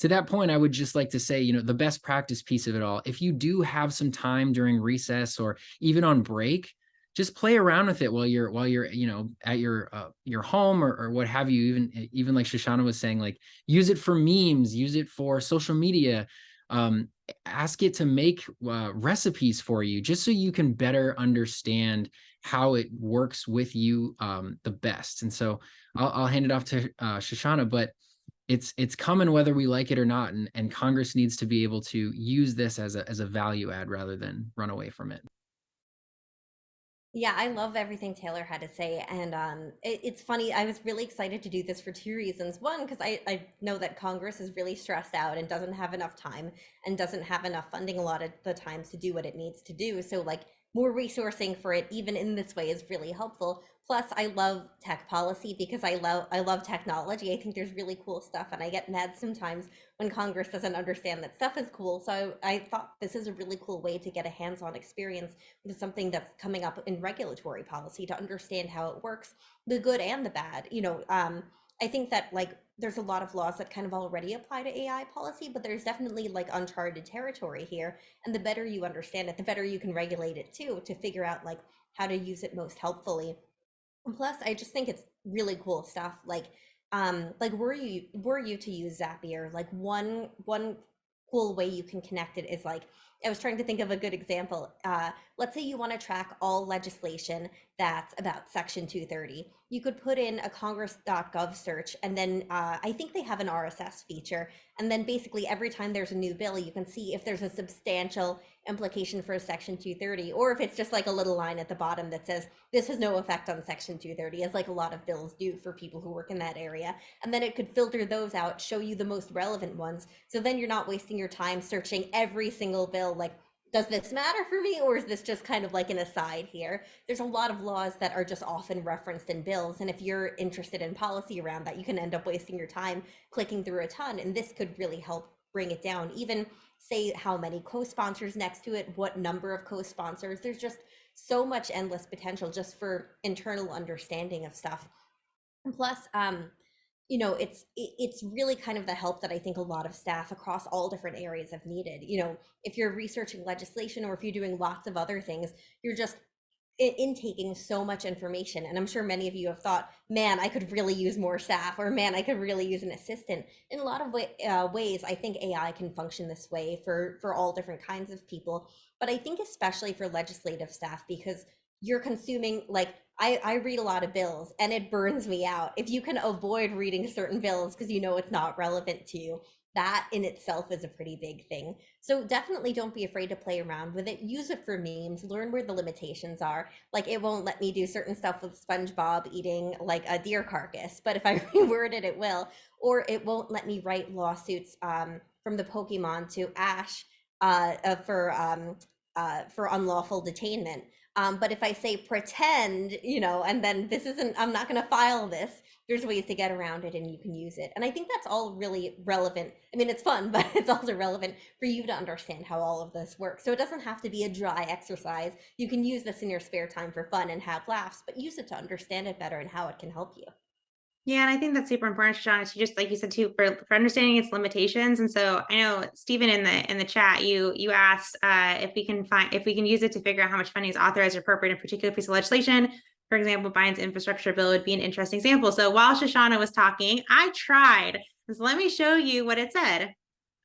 to that point, I would just like to say, the best practice piece of it all, if you do have some time during recess or even on break, just play around with it while you're at your home or what have you. Even like Shoshana was saying, like use it for memes, use it for social media. Ask it to make recipes for you, just so you can better understand how it works with you the best. And so I'll hand it off to Shoshana, but it's coming whether we like it or not, and Congress needs to be able to use this as a value add rather than run away from it. Yeah, I love everything Taylor had to say. And it's funny, I was really excited to do this for two reasons. One, because I know that Congress is really stressed out and doesn't have enough time and doesn't have enough funding a lot of the times to do what it needs to do. So like more resourcing for it, even in this way, is really helpful. Plus, I love tech policy because I love technology. I think there's really cool stuff, and I get mad sometimes when Congress doesn't understand that stuff is cool. So I thought this is a really cool way to get a hands-on experience with something that's coming up in regulatory policy, to understand how it works, the good and the bad. I think that like there's a lot of laws that kind of already apply to AI policy, but there's definitely like uncharted territory here. And the better you understand it, the better you can regulate it too, to figure out like how to use it most helpfully. And plus, I just think it's really cool stuff. Like were you to use Zapier, like one cool way you can connect it is like, I was trying to think of a good example. Let's say you want to track all legislation that's about Section 230. You could put in a congress.gov search, and then I think they have an RSS feature. And then basically every time there's a new bill, you can see if there's a substantial implication for Section 230, or if it's just like a little line at the bottom that says, this has no effect on Section 230, as like a lot of bills do for people who work in that area. And then it could filter those out, show you the most relevant ones. So then you're not wasting your time searching every single bill, like, does this matter for me, or is this just kind of like an aside here? There's a lot of laws that are just often referenced in bills, and if you're interested in policy around that, you can end up wasting your time clicking through a ton, and this could really help bring it down. Even say how many co-sponsors next to it, what number of co-sponsors. There's just so much endless potential just for internal understanding of stuff. And plus, it's really kind of the help that I think a lot of staff across all different areas have needed. If you're researching legislation, or if you're doing lots of other things, you're just intaking so much information. And I'm sure many of you have thought, man, I could really use more staff, or man, I could really use an assistant. In a lot of ways, I think AI can function this way for all different kinds of people. But I think especially for legislative staff, because you're consuming, like, I read a lot of bills and it burns me out. If you can avoid reading certain bills because it's not relevant to you, that in itself is a pretty big thing. So definitely don't be afraid to play around with it. Use it for memes, learn where the limitations are. Like, it won't let me do certain stuff with SpongeBob eating like a deer carcass, but if I reword it, it will. Or it won't let me write lawsuits from the Pokemon to Ash for unlawful detainment. But if I say pretend, and then I'm not going to file this, there's ways to get around it and you can use it. And I think that's all really relevant. I mean, it's fun, but it's also relevant for you to understand how all of this works. So it doesn't have to be a dry exercise. You can use this in your spare time for fun and have laughs, but use it to understand it better and how it can help you. Yeah, and I think that's super important, Shoshana, to just, like you said too, for understanding its limitations. And so I know, Stephen, in the chat, you asked if we can use it to figure out how much funding is authorized or appropriate in a particular piece of legislation. For example, Biden's infrastructure bill would be an interesting example. So while Shoshana was talking, I tried. So let me show you what it said.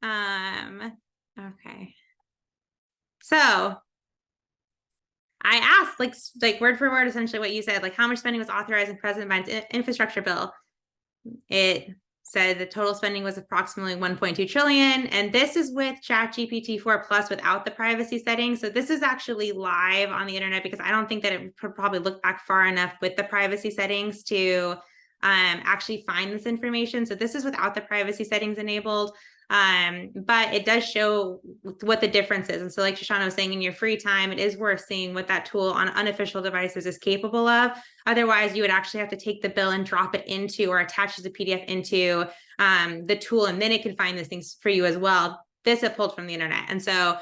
Okay. So I asked, like word for word, essentially what you said, like how much spending was authorized in President Biden's infrastructure bill. It said the total spending was approximately 1.2 trillion. And this is with ChatGPT 4 Plus without the privacy settings. So this is actually live on the internet, because I don't think that it could probably look back far enough with the privacy settings to actually find this information. So this is without the privacy settings enabled. But it does show what the difference is. And so, like Shoshana was saying, in your free time, it is worth seeing what that tool on unofficial devices is capable of. Otherwise, you would actually have to take the bill and drop it into, or attach as a PDF into the tool, and then it can find those things for you as well. This it pulled from the internet. And so,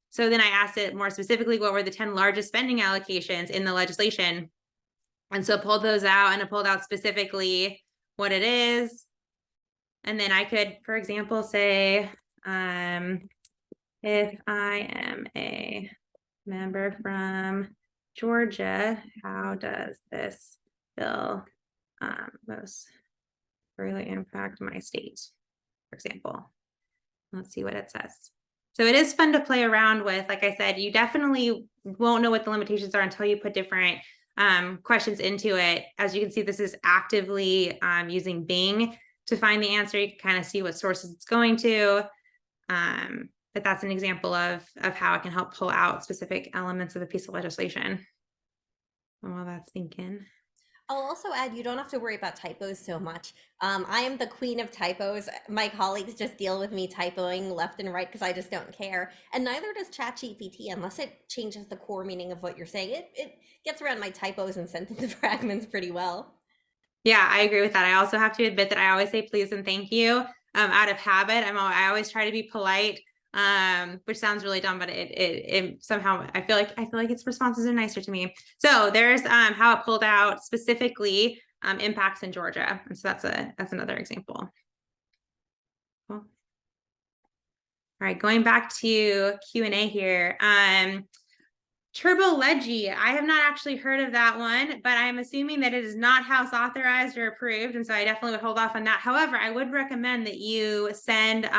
so then I asked it more specifically, what were the 10 largest spending allocations in the legislation? And so it pulled those out, and it pulled out specifically what it is. And then I could, for example, say, if I am a member from Georgia, how does this bill most really impact my state, for example? Let's see what it says. So it is fun to play around with. Like I said, you definitely won't know what the limitations are until you put different questions into it. As you can see, this is actively using Bing to find the answer. You can kind of see what sources it's going to. But that's an example of how it can help pull out specific elements of a piece of legislation. And while that's thinking. I'll also add, you don't have to worry about typos so much. I am the queen of typos. My colleagues just deal with me typoing left and right because I just don't care. And neither does ChatGPT unless it changes the core meaning of what you're saying. It gets around my typos and sentence fragments pretty well. Yeah, I agree with that. I also have to admit that I always say please and thank you out of habit. I always try to be polite, which sounds really dumb, but it somehow I feel like its responses are nicer to me. So there's how it pulled out specifically impacts in Georgia, and so that's another example. Cool. All right, going back to Q&A here. TurboLeggy, I have not actually heard of that one, but I'm assuming that it is not House authorized or approved, and so I definitely would hold off on that. However, I would recommend that you send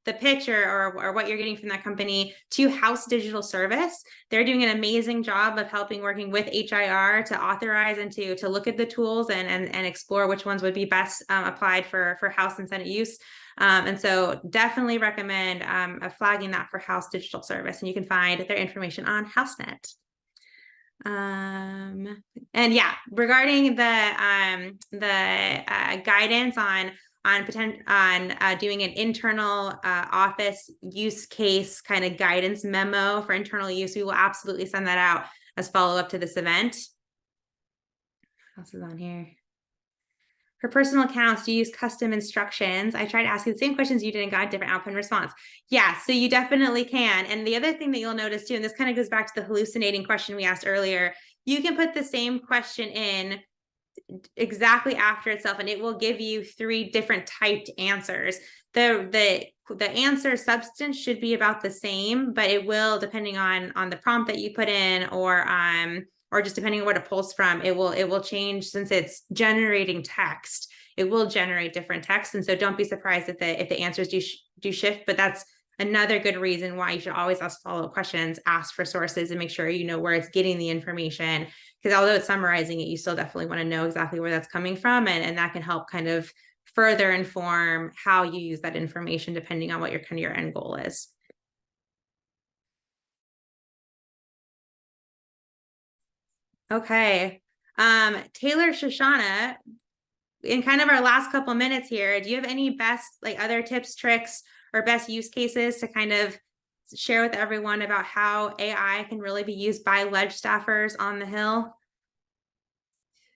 the picture or what you're getting from that company to House Digital Service. They're doing an amazing job of working with HIR to authorize and to look at the tools and explore which ones would be best applied for House and Senate use. And so definitely recommend flagging that for House Digital Service, and you can find their information on HouseNet. And yeah, regarding the guidance on doing an internal office use case kind of guidance memo for internal use, we will absolutely send that out as follow-up to this event. What else is on here? For personal accounts, do you use custom instructions? I tried asking the same questions you did and got different output and response. Yeah, so you definitely can. And the other thing that you'll notice too, and this kind of goes back to the hallucinating question we asked earlier, you can put the same question in exactly after itself, and it will give you 3 different typed answers. The answer substance should be about the same, but it will, depending on the prompt that you put in, or just depending on what it pulls from, it will change. Since it's generating text, it will generate different text. And so don't be surprised if the answers do shift, but that's another good reason why you should always ask follow-up questions, ask for sources, and make sure you know where it's getting the information. Because although it's summarizing it, you still definitely want to know exactly where that's coming from. And that can help kind of further inform how you use that information, depending on what your end goal is. Okay. Taylor, Shoshana, in kind of our last couple minutes here, do you have any best other tips, tricks, or best use cases to kind of share with everyone about how AI can really be used by ledge staffers on the Hill?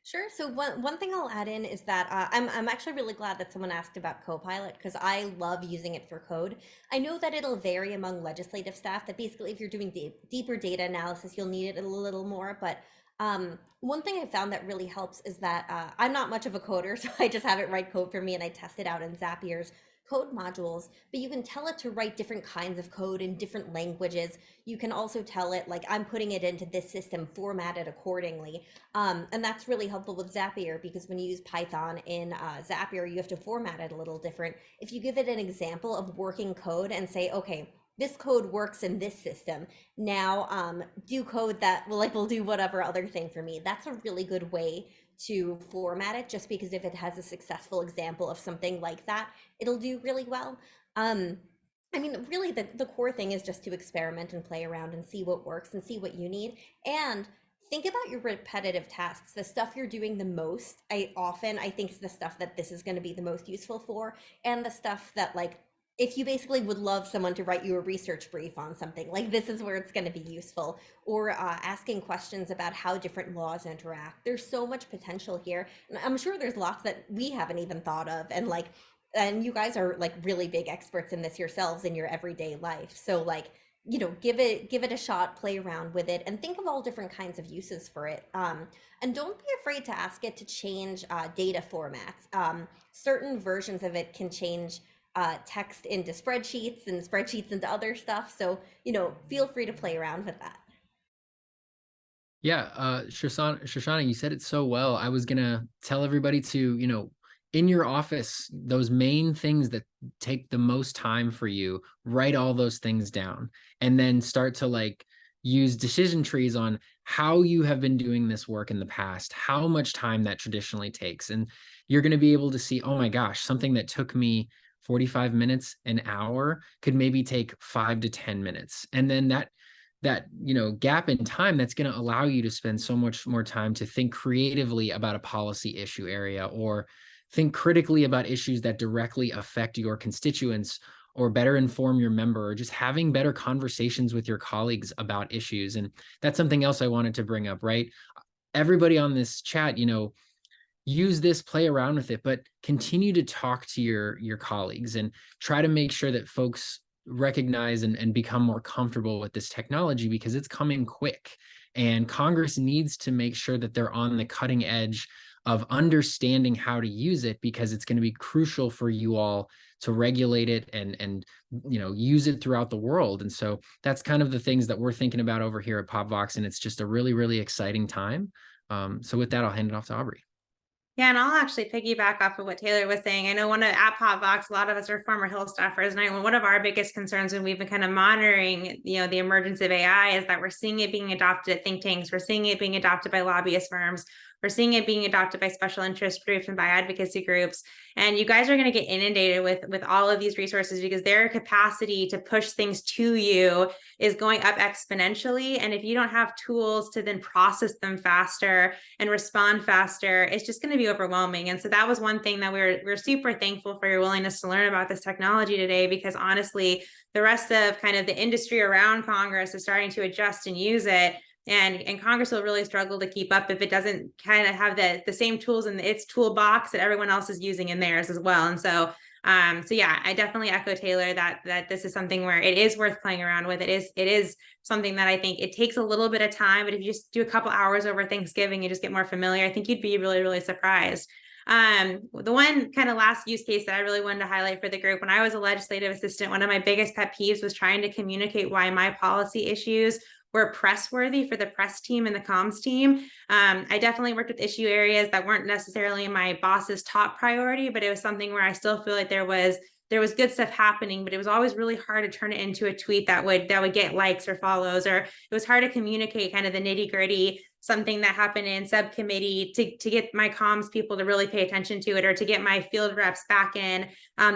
Sure. So one thing I'll add in is that I'm actually really glad that someone asked about Copilot because I love using it for code. I know that it'll vary among legislative staff, that basically if you're doing deeper data analysis, you'll need it a little more. But one thing I found that really helps is that I'm not much of a coder, so I just have it write code for me and I test it out in Zapier's code modules, but you can tell it to write different kinds of code in different languages. You can also tell it, like, I'm putting it into this system formatted accordingly. And that's really helpful with Zapier, because when you use Python in Zapier, you have to format it a little different. If you give it an example of working code and say, okay, this code works in this system, now do code that will do whatever other thing for me. That's a really good way to format it, just because if it has a successful example of something like that, it'll do really well. I mean, really the core thing is just to experiment and play around and see what works and see what you need. And think about your repetitive tasks, the stuff you're doing the most. I think it's the stuff that this is going to be the most useful for, and the stuff that, like, if you basically would love someone to write you a research brief on something, like, this is where it's going to be useful. Or asking questions about how different laws interact. There's so much potential here. And I'm sure there's lots that we haven't even thought of. And you guys are really big experts in this yourselves in your everyday life. So give it a shot, play around with it, and think of all different kinds of uses for it. And don't be afraid to ask it to change data formats. Certain versions of it can change text into spreadsheets and spreadsheets into other stuff. So, feel free to play around with that. Yeah, Shoshana, you said it so well. I was gonna tell everybody to, in your office, those main things that take the most time for you, write all those things down, and then start to use decision trees on how you have been doing this work in the past, how much time that traditionally takes. And you're going to be able to see, oh my gosh, something that took me 45 minutes, an hour could maybe take 5 to 10 minutes. And then that gap in time, that's going to allow you to spend so much more time to think creatively about a policy issue area, or think critically about issues that directly affect your constituents, or better inform your member, or just having better conversations with your colleagues about issues. And that's something else I wanted to bring up, right? Everybody on this chat, use this, play around with it, but continue to talk to your colleagues and try to make sure that folks recognize and become more comfortable with this technology, because it's coming quick. And Congress needs to make sure that they're on the cutting edge of understanding how to use it, because it's going to be crucial for you all to regulate it and use it throughout the world. And so that's kind of the things that we're thinking about over here at POPVOX, and it's just a really, really exciting time. So with that, I'll hand it off to Aubrey. Yeah, and I'll actually piggyback off of what Taylor was saying. I know at POPVOX, a lot of us are former Hill staffers, and one of our biggest concerns when we've been kind of monitoring, the emergence of AI is that we're seeing it being adopted at think tanks, we're seeing it being adopted by lobbyist firms, we're seeing it being adopted by special interest groups and by advocacy groups. And you guys are going to get inundated with all of these resources, because their capacity to push things to you is going up exponentially. And if you don't have tools to then process them faster and respond faster, it's just going to be overwhelming. And so that was one thing that we're super thankful for your willingness to learn about this technology today, because honestly, the rest of kind of the industry around Congress is starting to adjust and use it. And Congress will really struggle to keep up if it doesn't kind of have the same tools in its toolbox that everyone else is using in theirs as well. And so yeah, I definitely echo Taylor that this is something where it is worth playing around with. It is something that I think it takes a little bit of time, but if you just do a couple hours over Thanksgiving, you just get more familiar, I think you'd be really, really surprised. The one kind of last use case that I really wanted to highlight for the group, when I was a legislative assistant, one of my biggest pet peeves was trying to communicate why my policy issues were press worthy for the press team and the comms team. I definitely worked with issue areas that weren't necessarily my boss's top priority, but it was something where I still feel like there was good stuff happening, but it was always really hard to turn it into a tweet that would get likes or follows, or it was hard to communicate kind of the nitty gritty, something that happened in subcommittee to get my comms people to really pay attention to it, or to get my field reps back in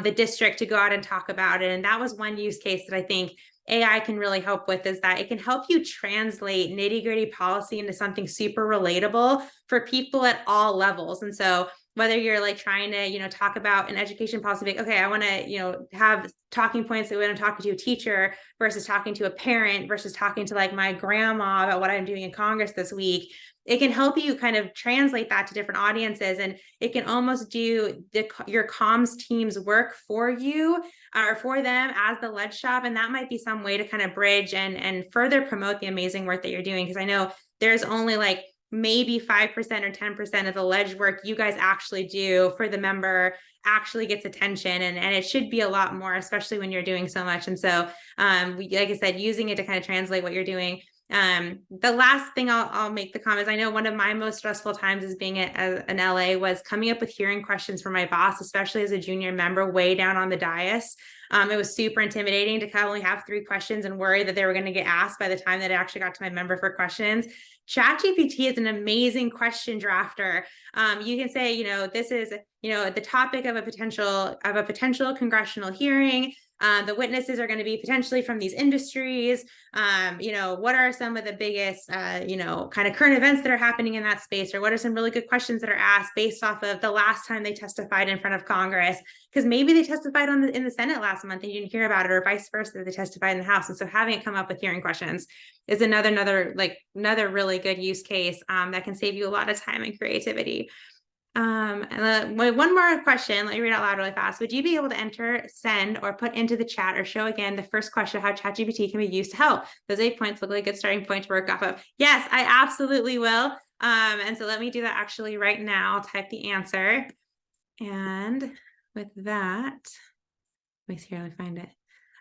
the district to go out and talk about it. And that was one use case that I think AI can really help with, is that it can help you translate nitty gritty policy into something super relatable for people at all levels. And so whether you're like trying to, talk about an education policy, like, okay, I want to, have talking points when I'm talking to a teacher versus talking to a parent versus talking to like my grandma about what I'm doing in Congress this week. It can help you kind of translate that to different audiences, and it can almost do your comms team's work for you or for them as the ledge shop. And that might be some way to kind of bridge and further promote the amazing work that you're doing. Because I know there's only like maybe 5% or 10% of the ledge work you guys actually do for the member actually gets attention, and it should be a lot more, especially when you're doing so much. And so like I said, using it to kind of translate what you're doing. The last thing I'll make the comments. I know one of my most stressful times as being an LA was coming up with hearing questions for my boss, especially as a junior member way down on the dais. It was super intimidating to only have 3 questions and worry that they were going to get asked by the time that it actually got to my member for questions. ChatGPT is an amazing question drafter. You can say, this is, the topic of a potential congressional hearing. The witnesses are going to be potentially from these industries. What are some of the biggest, kind of current events that are happening in that space? Or what are some really good questions that are asked based off of the last time they testified in front of Congress? Because maybe they testified in the Senate last month and you didn't hear about it, or vice versa, they testified in the House. And so having it come up with hearing questions is another really good use case that can save you a lot of time and creativity. And one more question, let me read out loud really fast. Would you be able to enter, send, or put into the chat or show again the first question of how ChatGPT can be used to help? Those 8 points look like a good starting point to work off of. Yes, I absolutely will. And so let me do that actually right now. I'll type the answer. And with that, let me see here, let me find it.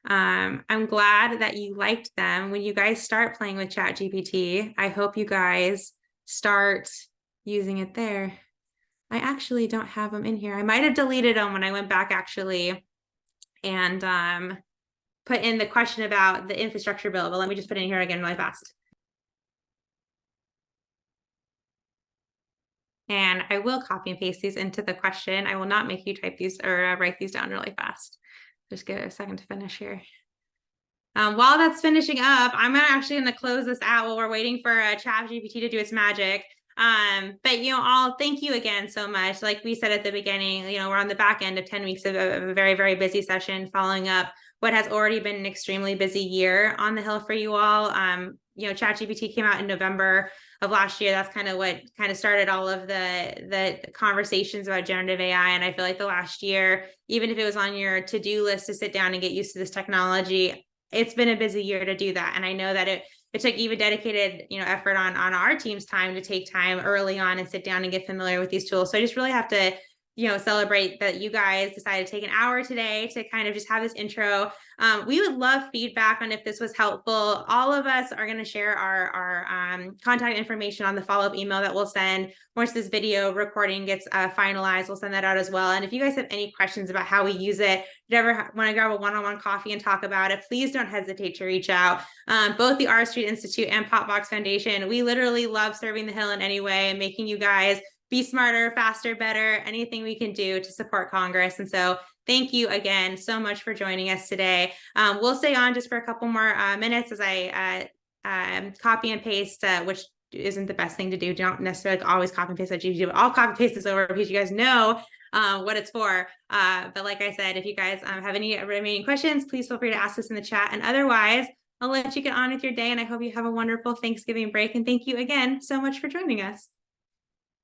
I'm glad that you liked them. When you guys start playing with ChatGPT, I hope you guys start using it there. I actually don't have them in here. I might have deleted them when I went back actually and put in the question about the infrastructure bill, but let me just put it in here again really fast. And I will copy and paste these into the question. I will not make you type these or write these down really fast. Just give it a second to finish here. While that's finishing up, I'm actually going to close this out while we're waiting for ChatGPT to do its magic. But all thank you again so much. Like we said at the beginning, we're on the back end of 10 weeks of a very, very busy session, following up what has already been an extremely busy year on the Hill for you all. ChatGPT came out in November of last year. That's kind of what kind of started all of the conversations about generative AI. And I feel like the last year, even if it was on your to-do list to sit down and get used to this technology, it's been a busy year to do that. And I know that it took even dedicated, effort on our team's time to take time early on and sit down and get familiar with these tools. So I just really have to, celebrate that you guys decided to take an hour today to kind of just have this intro. We would love feedback on if this was helpful. All of us are going to share our contact information on the follow-up email that we'll send once this video recording gets finalized. We'll send that out as well. And if you guys have any questions about how we use it, if you ever want to grab a one-on-one coffee and talk about it, please don't hesitate to reach out. Both the R Street Institute and POPVOX Foundation, we literally love serving the Hill in any way and making you guys be smarter, faster, better, anything we can do to support Congress. And so thank you again so much for joining us today. We'll stay on just for a couple more minutes as I copy and paste, which isn't the best thing to do. Don't necessarily always copy and paste that GPT, but I'll copy and paste this over because you guys know what it's for. But like I said, if you guys have any remaining questions, please feel free to ask us in the chat. And otherwise, I'll let you get on with your day. And I hope you have a wonderful Thanksgiving break. And thank you again so much for joining us.